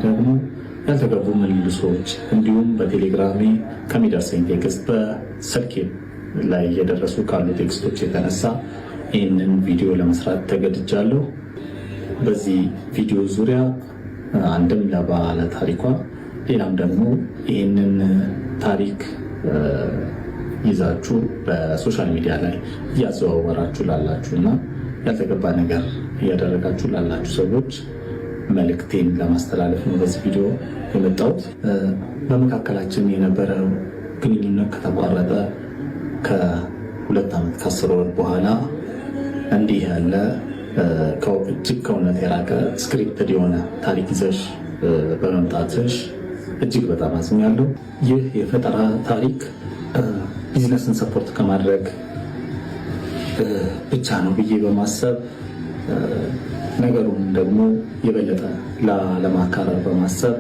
ደግሞ ያልተገቡ መልሶች እንዲሁም በቴሌግራሜ ከሚደርሰኝ ቴክስት በስልኬ ላይ እየደረሱ ካሉ ቴክስቶች የተነሳ ይህንን ቪዲዮ ለመስራት ተገድጃለሁ። በዚህ ቪዲዮ ዙሪያ አንድም ለባለ ታሪኳ ሌላም ደግሞ ይህንን ታሪክ ይዛችሁ በሶሻል ሚዲያ ላይ እያዘዋወራችሁ ላላችሁ እና ያልተገባ ነገር እያደረጋችሁ ላላችሁ ሰዎች መልእክቴን ለማስተላለፍ ነው በዚህ ቪዲዮ የመጣሁት። በመካከላችን የነበረው ግንኙነት ከተቋረጠ ከ2 ዓመት ከ10 ወር በኋላ እንዲህ ያለ እጅግ ከእውነት የራቀ ስክሪፕትድ የሆነ ታሪክ ይዘሽ በመምጣትሽ እጅግ በጣም አዝኛለሁ። ይህ የፈጠራ ታሪክ ቢዝነስን ሰፖርት ከማድረግ ብቻ ነው ብዬ በማሰብ ነገሩን ደግሞ የበለጠ ለማካረር በማሰብ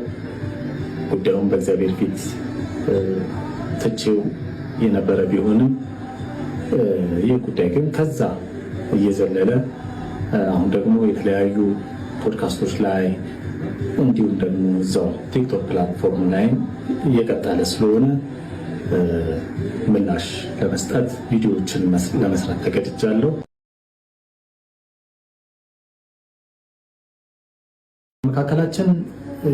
ጉዳዩን በእግዚአብሔር ፊት ትቼው የነበረ ቢሆንም ይህ ጉዳይ ግን ከዛ እየዘለለ አሁን ደግሞ የተለያዩ ፖድካስቶች ላይ እንዲሁም ደግሞ እዛው ቲክቶክ ፕላትፎርም ላይ እየቀጠለ ስለሆነ ምላሽ ለመስጠት ቪዲዮዎችን ለመስራት ተገድጃለሁ። መካከላችን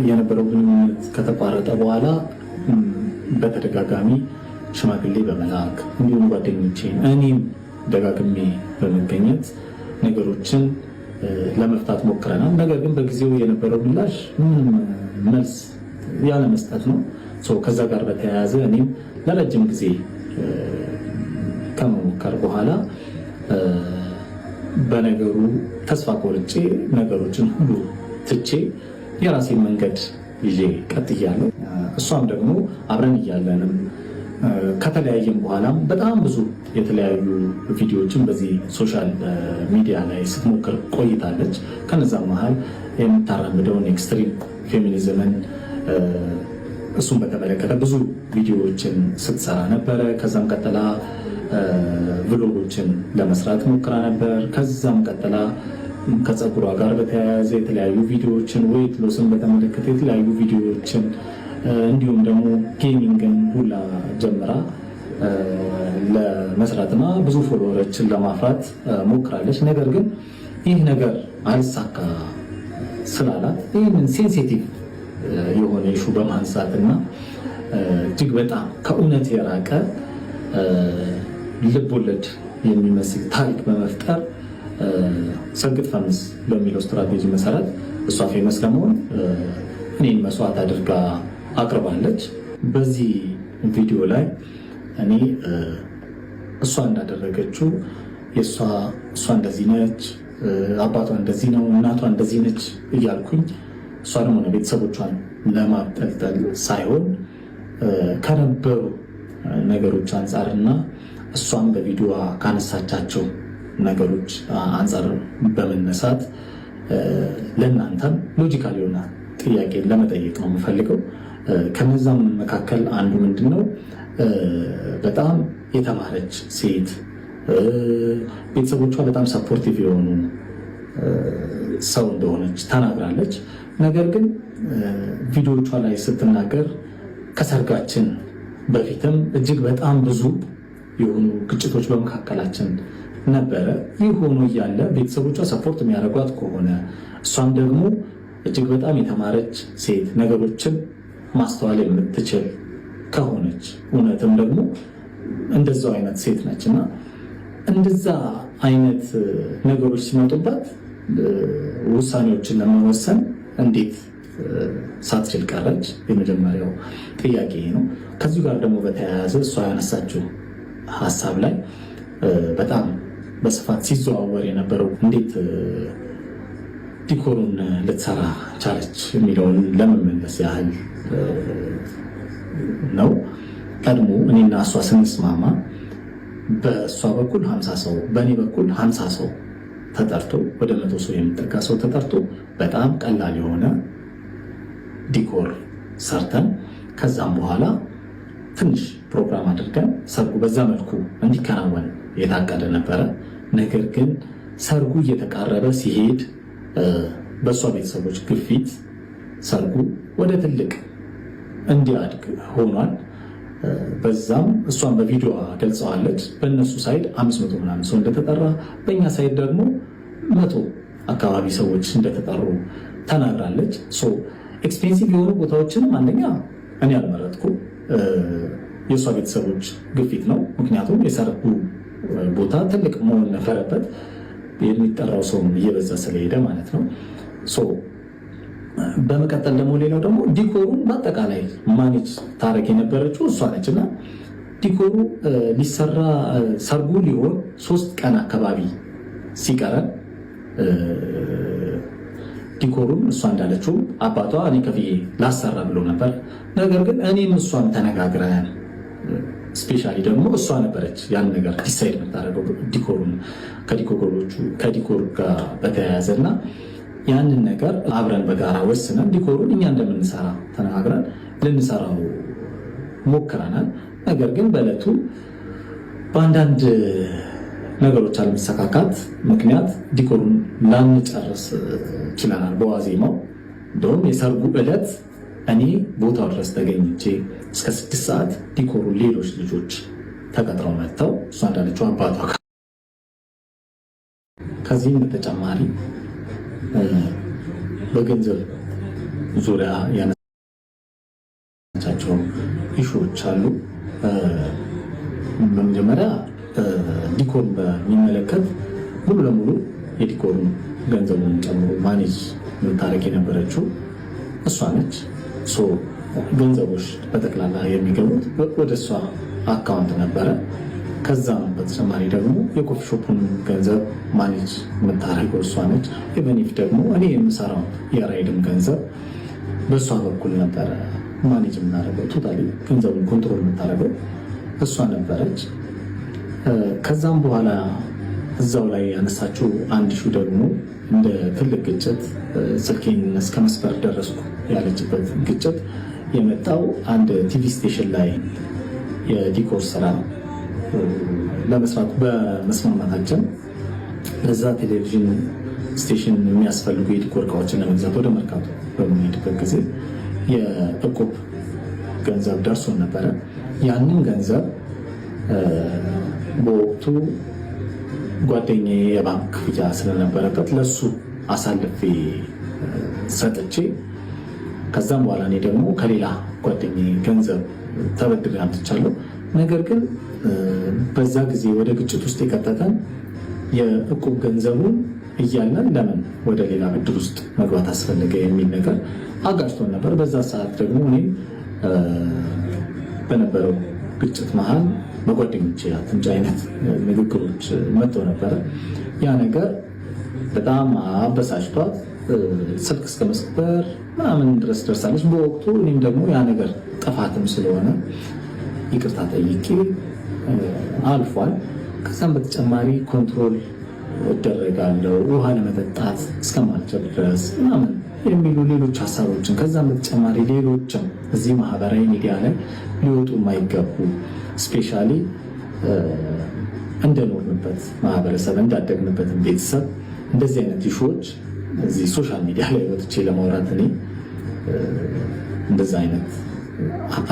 የነበረው ግንኙነት ከተቋረጠ በኋላ በተደጋጋሚ ሽማግሌ በመላክ እንዲሁም ጓደኞቼን እኔም ደጋግሜ በመገኘት ነገሮችን ለመፍታት ሞክረናል። ነገር ግን በጊዜው የነበረው ምላሽ መልስ ያለ መስጠት ነው። ከዛ ጋር በተያያዘ እኔም ለረጅም ጊዜ ከመሞከር በኋላ በነገሩ ተስፋ ቆርጬ ነገሮችን ሁሉ ትቼ የራሴን መንገድ ይዤ ቀጥያለሁ። እሷም ደግሞ አብረን እያለንም ከተለያየም በኋላም በጣም ብዙ የተለያዩ ቪዲዮዎችን በዚህ ሶሻል ሚዲያ ላይ ስትሞክር ቆይታለች። ከነዛም መሀል የምታራምደውን ኤክስትሪም ፌሚኒዝምን እሱን በተመለከተ ብዙ ቪዲዮዎችን ስትሰራ ነበረ። ከዛም ቀጥላ ቭሎጎችን ለመስራት ሞክራ ነበር። ከዛም ቀጥላ ከፀጉሯ ጋር በተያያዘ የተለያዩ ቪዲዮዎችን፣ ዌይት ሎስን በተመለከተ የተለያዩ ቪዲዮዎችን እንዲሁም ደግሞ ጌሚንግን ሁላ ጀምራ ለመስራትና ብዙ ፎሎወሮችን ለማፍራት ሞክራለች። ነገር ግን ይህ ነገር አልሳካ ስላላት ይህንን ሴንሲቲቭ የሆነ ኢሹ በማንሳትና እጅግ በጣም ከእውነት የራቀ ልቦለድ የሚመስል ታሪክ በመፍጠር ሰግጥ ፈምስ በሚለው ስትራቴጂ መሰረት እሷ ፌመስ ለመሆን እኔን መስዋዕት አድርጋ አቅርባለች። በዚህ ቪዲዮ ላይ እኔ እሷ እንዳደረገችው እሷ እንደዚህ ነች፣ አባቷ እንደዚህ ነው፣ እናቷ እንደዚህ ነች እያልኩኝ እሷንም ሆነ ቤተሰቦቿን ለማጠልጠል ሳይሆን ከነበሩ ነገሮች አንጻርና እሷም በቪዲዮ ካነሳቻቸው ነገሮች አንጻር በመነሳት ለእናንተም ሎጂካል የሆነ ጥያቄ ለመጠየቅ ነው የምፈልገው። ከነዛም መካከል አንዱ ምንድነው በጣም የተማረች ሴት፣ ቤተሰቦቿ በጣም ሰፖርቲቭ የሆኑ ሰው እንደሆነች ተናግራለች። ነገር ግን ቪዲዮቿ ላይ ስትናገር ከሰርጋችን በፊትም እጅግ በጣም ብዙ የሆኑ ግጭቶች በመካከላችን ነበረ። ይህ ሆኖ እያለ ቤተሰቦቿ ሰፖርት የሚያደርጓት ከሆነ እሷም ደግሞ እጅግ በጣም የተማረች ሴት፣ ነገሮችን ማስተዋል የምትችል ከሆነች እውነትም ደግሞ እንደዛው አይነት ሴት ነች እና እንደዛ አይነት ነገሮች ሲመጡባት ውሳኔዎችን ለመወሰን እንዴት ሳትችል ቀረች? የመጀመሪያው ጥያቄ ነው። ከዚሁ ጋር ደግሞ በተያያዘ እሷ ያነሳችው ሀሳብ ላይ በጣም በስፋት ሲዘዋወር የነበረው እንዴት ዲኮሩን ልትሰራ ቻለች የሚለውን ለመመለስ ያህል ነው። ቀድሞ እኔና እሷ ስንስማማ በእሷ በኩል 50 ሰው በእኔ በኩል 50 ሰው ተጠርቶ ወደ 100 ሰው የሚጠጋ ሰው ተጠርቶ በጣም ቀላል የሆነ ዲኮር ሰርተን ከዛም በኋላ ትንሽ ፕሮግራም አድርገን ሰርጉ በዛ መልኩ እንዲከናወን የታቀደ ነበረ። ነገር ግን ሰርጉ እየተቃረበ ሲሄድ በእሷ ቤተሰቦች ግፊት ሰርጉ ወደ ትልቅ እንዲያድግ ሆኗል። በዛም እሷን በቪዲዮ ገልጸዋለች። በእነሱ ሳይድ 500 ምናምን ሰው እንደተጠራ፣ በእኛ ሳይድ ደግሞ 100 አካባቢ ሰዎች እንደተጠሩ ተናግራለች። ኤክስፔንሲቭ የሆኑ ቦታዎችንም አንደኛ እኔ አልመረጥኩ፣ የእሷ ቤተሰቦች ግፊት ነው። ምክንያቱም የሰርጉ ቦታ ትልቅ መሆን ነበረበት፣ የሚጠራው ሰውም እየበዛ ስለሄደ ማለት ነው። በመቀጠል ደግሞ ሌላው ደግሞ ዲኮሩን በአጠቃላይ ማኔጅ ታረግ የነበረችው እሷ ነች እና ዲኮሩ ሊሰራ ሰርጉ ሊሆን 3 ቀን አካባቢ ሲቀረን ዲኮሩን እሷ እንዳለችው አባቷ እኔ ከፍዬ ላሰራ ብሎ ነበር። ነገር ግን እኔም እሷም ተነጋግረን ስፔሻሊ ደግሞ እሷ ነበረች ያን ነገር ዲሳይድ የምታደርገው ዲኮሩን ከዲኮር ጋር በተያያዘ እና ያንን ነገር አብረን በጋራ ወስነን ዲኮሩን እኛ እንደምንሰራ ተነጋግረን ልንሰራው ሞክረናል። ነገር ግን በዕለቱ በአንዳንድ ነገሮች አለመሰካካት ምክንያት ዲኮሩን ላንጨርስ ችለናል። በዋዜማው እንደውም የሰርጉ ዕለት እኔ ቦታው ድረስ ተገኝቼ እስከ 6 ሰዓት ዲኮሩን ሌሎች ልጆች ተቀጥረው መጥተው እሷ እንዳለችው አባቷ ከዚህም በተጨማሪ በገንዘብ ዙሪያ ያነሳቸው ኢሹዎች አሉ። በመጀመሪያ ዲኮር በሚመለከት ሙሉ ለሙሉ የዲኮሩን ገንዘቡን ጨምሮ ማኔጅ የምታደርግ የነበረችው እሷ ነች። ገንዘቦች በጠቅላላ የሚገቡት ወደ እሷ አካውንት ነበረ። ከዛም በተጨማሪ ደግሞ የኮፊ ሾፑን ገንዘብ ማኔጅ የምታደርገው እሷ ነች። ኢቨኒፍ ደግሞ እኔ የምሰራው የራይድም ገንዘብ በእሷ በኩል ነበረ ማኔጅ የምናደርገው። ቶታሊ ገንዘቡን ኮንትሮል የምታደርገው እሷ ነበረች። ከዛም በኋላ እዛው ላይ ያነሳችው አንድ ሹ ደግሞ እንደ ትልቅ ግጭት ስልኬን እስከ መስበር ደረስኩ ያለችበት ግጭት የመጣው አንድ ቲቪ ስቴሽን ላይ የዲኮር ስራ ለመስራት በመስማማታችን ለዛ ቴሌቪዥን ስቴሽን የሚያስፈልጉ የዲኮር እቃዎችን ለመግዛት ወደ መርካቶ በምንሄድበት ጊዜ የእቁብ ገንዘብ ደርሶን ነበረ። ያንን ገንዘብ በወቅቱ ጓደኛዬ የባንክ ክፍያ ስለነበረበት ለሱ አሳልፌ ሰጥቼ ከዛም በኋላ እኔ ደግሞ ከሌላ ጓደኛዬ ገንዘብ ተበድሬ አምጥቻለሁ። ነገር ግን በዛ ጊዜ ወደ ግጭት ውስጥ የከተተን የእቁብ ገንዘቡን እያለን ለምን ወደ ሌላ ብድር ውስጥ መግባት አስፈለገ የሚል ነገር አጋጭቶን ነበር። በዛ ሰዓት ደግሞ እኔም በነበረው ግጭት መሀል በጓደኞቼ አትምጭ አይነት ንግግሮች መጥተው ነበረ። ያ ነገር በጣም አበሳጭቷት ስልክ እስከ መስበር ምናምን ድረስ ደርሳለች በወቅቱ። እኔም ደግሞ ያ ነገር ጥፋትም ስለሆነ ይቅርታ ጠይቄ አልፏል። ከዛም በተጨማሪ ኮንትሮል እደረጋለሁ ውሃ ለመጠጣት እስከማልችል ድረስ ምናምን የሚሉ ሌሎች ሀሳቦችን ከዛም በተጨማሪ ሌሎችም እዚህ ማህበራዊ ሚዲያ ላይ ሊወጡ የማይገቡ ስፔሻሊ እንደኖርንበት ማህበረሰብ እንዳደግንበትን ቤተሰብ እንደዚህ አይነት ኢሹዎች እዚህ ሶሻል ሚዲያ ላይ ወጥቼ ለማውራት እኔ እንደዛ አይነት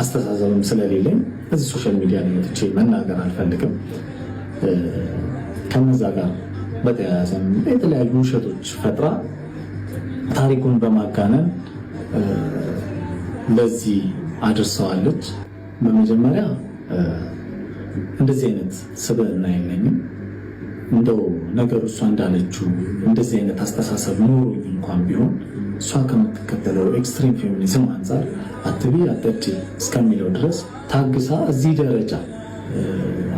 አስተሳሰብም ስለሌለኝ እዚህ ሶሻል ሚዲያ ላይ ወጥቼ መናገር አልፈልግም። ከነዛ ጋር በተያያዘ የተለያዩ ውሸቶች ፈጥራ ታሪኩን በማጋነን ለዚህ አድርሰዋለች። በመጀመሪያ እንደዚህ አይነት ስብዕና የለኝም። እንደው ነገሩ እሷ እንዳለችው እንደዚህ አይነት አስተሳሰብ ኖሮኝ እንኳን ቢሆን እሷ ከምትከተለው ኤክስትሪም ፌሚኒዝም አንጻር አትቢ አጠጪ እስከሚለው ድረስ ታግሳ እዚህ ደረጃ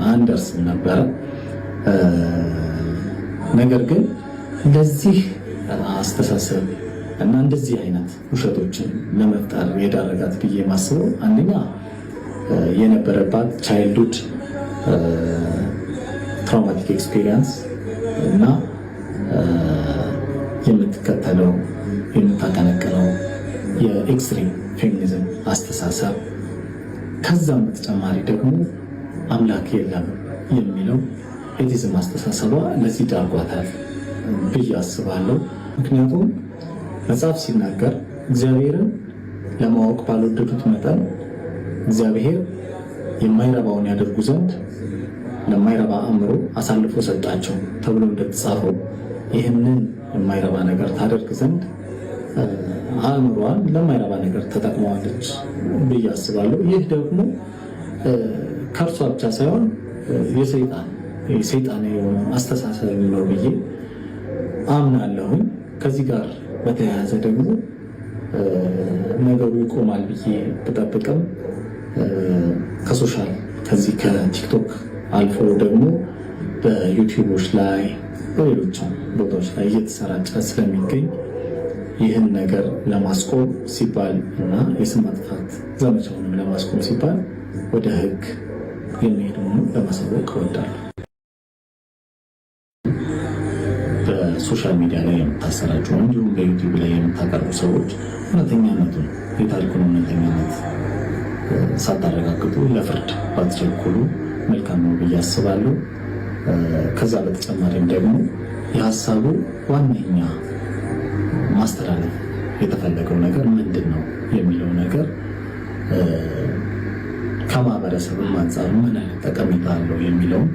አንደርስም ነበረ። ነገር ግን ለዚህ አስተሳሰብ እና እንደዚህ አይነት ውሸቶችን ለመፍጠር የዳረጋት ብዬ ማስበው አንደኛ የነበረባት ቻይልድሁድ ትራውማቲክ ኤክስፒሪየንስ እና የምትከተለው የምታቀነቅነው የኤክስትሪም ፌሚኒዝም አስተሳሰብ፣ ከዛም በተጨማሪ ደግሞ አምላክ የለም የሚለው ኤቲዝም አስተሳሰቧ ለዚህ ዳርጓታል ብዬ አስባለሁ። ምክንያቱም መጽሐፍ ሲናገር እግዚአብሔርን ለማወቅ ባልወደዱት መጠን እግዚአብሔር የማይረባውን ያደርጉ ዘንድ ለማይረባ አእምሮ አሳልፎ ሰጣቸው ተብሎ እንደተጻፈው ይህንን የማይረባ ነገር ታደርግ ዘንድ አእምሯን ለማይረባ ነገር ተጠቅመዋለች ብዬ አስባለሁ። ይህ ደግሞ ከእርሷ ብቻ ሳይሆን የሰይጣን የሆነ አስተሳሰብ ነው ብዬ አምናለሁኝ። ከዚህ ጋር በተያያዘ ደግሞ ነገሩ ይቆማል ብዬ ብጠብቅም ከዚህ ከቲክቶክ አልፎ ደግሞ በዩቲዩቦች ላይ በሌሎችም ቦታዎች ላይ እየተሰራጨ ስለሚገኝ ይህን ነገር ለማስቆም ሲባል እና የስም ማጥፋት ዘመቻውንም ለማስቆም ሲባል ወደ ሕግ የሚሄድ መሆኑን ለማሳወቅ እወዳለሁ። በሶሻል ሚዲያ ላይ የምታሰራጩ እንዲሁም በዩቲዩብ ላይ የምታቀርቡ ሰዎች እውነተኛነቱን የታሪኩን እውነተኛነት ሳታረጋግጡ ለፍርድ ባትቸኩሉ መልካም ነው ብዬ አስባለሁ። ከዛ በተጨማሪም ደግሞ የሀሳቡ ዋነኛ ማስተላለፍ የተፈለገው ነገር ምንድን ነው የሚለው ነገር ከማህበረሰብ አንጻር ምን አይነት ጠቀሜታ አለው የሚለውን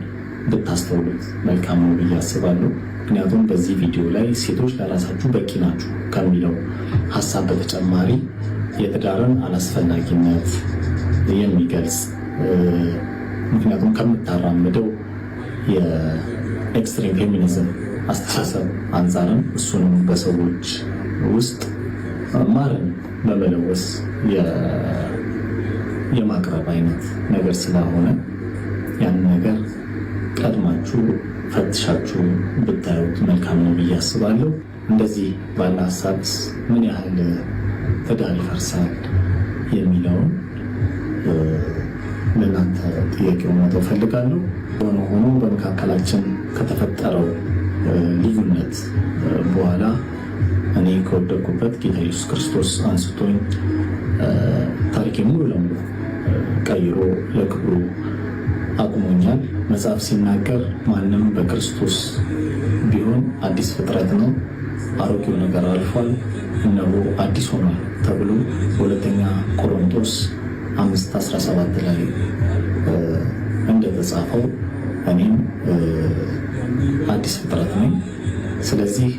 ብታስተውሉት መልካም ነው ብዬ አስባለሁ። ምክንያቱም በዚህ ቪዲዮ ላይ ሴቶች ለራሳችሁ በቂ ናችሁ ከሚለው ሀሳብ በተጨማሪ የትዳርን አላስፈላጊነት የሚገልጽ ምክንያቱም ከምታራምደው የኤክስትሪም ፌሚኒዝም አስተሳሰብ አንጻርም እሱንም በሰዎች ውስጥ ማርን በመለወስ የማቅረብ አይነት ነገር ስለሆነ ያን ነገር ቀድማችሁ ፈትሻችሁ ብታዩት መልካም ነው ብዬ አስባለሁ። እንደዚህ ባለ ሀሳብ ምን ያህል ትዳር ይፈርሳል የሚለውን ለእናንተ ጥያቄውን መተው ፈልጋለሁ። ሆኖ በመካከላችን ከተፈጠረው ልዩነት በኋላ እኔ ከወደቅኩበት ጌታ ኢየሱስ ክርስቶስ አንስቶኝ ታሪኬ ሙሉ ለሙሉ ቀይሮ ለክብሩ አቁሞኛል። መጽሐፍ ሲናገር ማንም በክርስቶስ ቢሆን አዲስ ፍጥረት ነው፣ አሮጌው ነገር አልፏል፣ እነሆ አዲስ ሆኗል ተብሎ በሁለተኛ ቆሮንቶስ 5:17 ላይ እንደተጻፈው እኔም አዲስ ፍጥረት ነኝ። ስለዚህ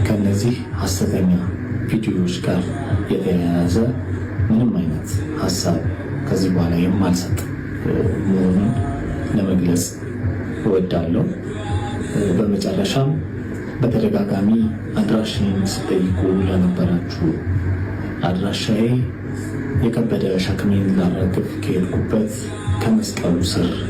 ከነዚህ ሐሰተኛ ቪዲዮዎች ጋር የተያያዘ ምንም አይነት ሀሳብ ከዚህ በኋላ የማልሰጥ መሆኑን ለመግለጽ እወዳለሁ። በመጨረሻም በተደጋጋሚ አድራሻዬን ስጠይቁ ለነበራችሁ አድራሻዬ የከበደ ሸክሜን ላራግፍ ከሄድኩበት ከመስቀሉ ስር